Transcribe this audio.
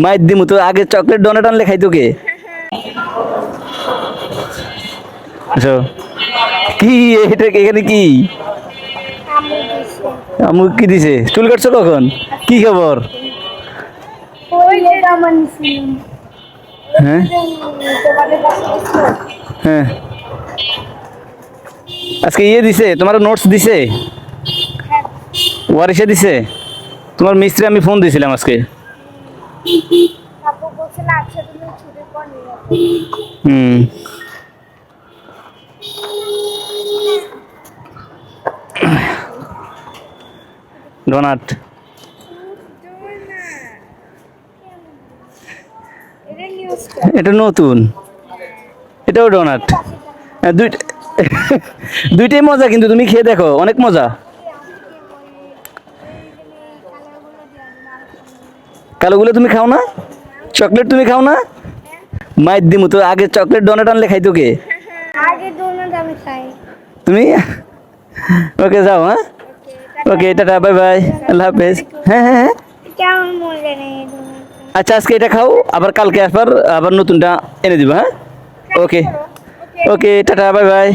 মাইর দিমু তো আগে চকলেট ডোনাট আনলে খাইতো কে? আচ্ছা কি এটা এখানে কি আমু কি দিছে? চুল কাটছো কখন? কি খবর? হ্যাঁ হ্যাঁ আজকে ইয়ে দিছে তোমার নোটস দিছে ওয়ারিশে দিছে তোমার মিস্ত্রি আমি ফোন দিয়েছিলাম আজকে হুম ডোনাট এটা নতুন এটাও ডোনাট দুইটাই মজা কিন্তু তুমি খেয়ে দেখো অনেক মজা কালোগুলো তুমি খাও না চকলেট তুমি খাও না মাইর দিমু তো আগে চকলেট ডোনাট আনলে খাইতো কে তুমি ওকে যাও হ্যাঁ ওকে টাটা বাই বাই আল্লাহ হাফেজ হ্যাঁ হ্যাঁ হ্যাঁ আচ্ছা আজকে এটা খাও আবার কালকে আবার নতুনটা এনে দিব হ্যাঁ ওকে ওকে টাটা বাই বাই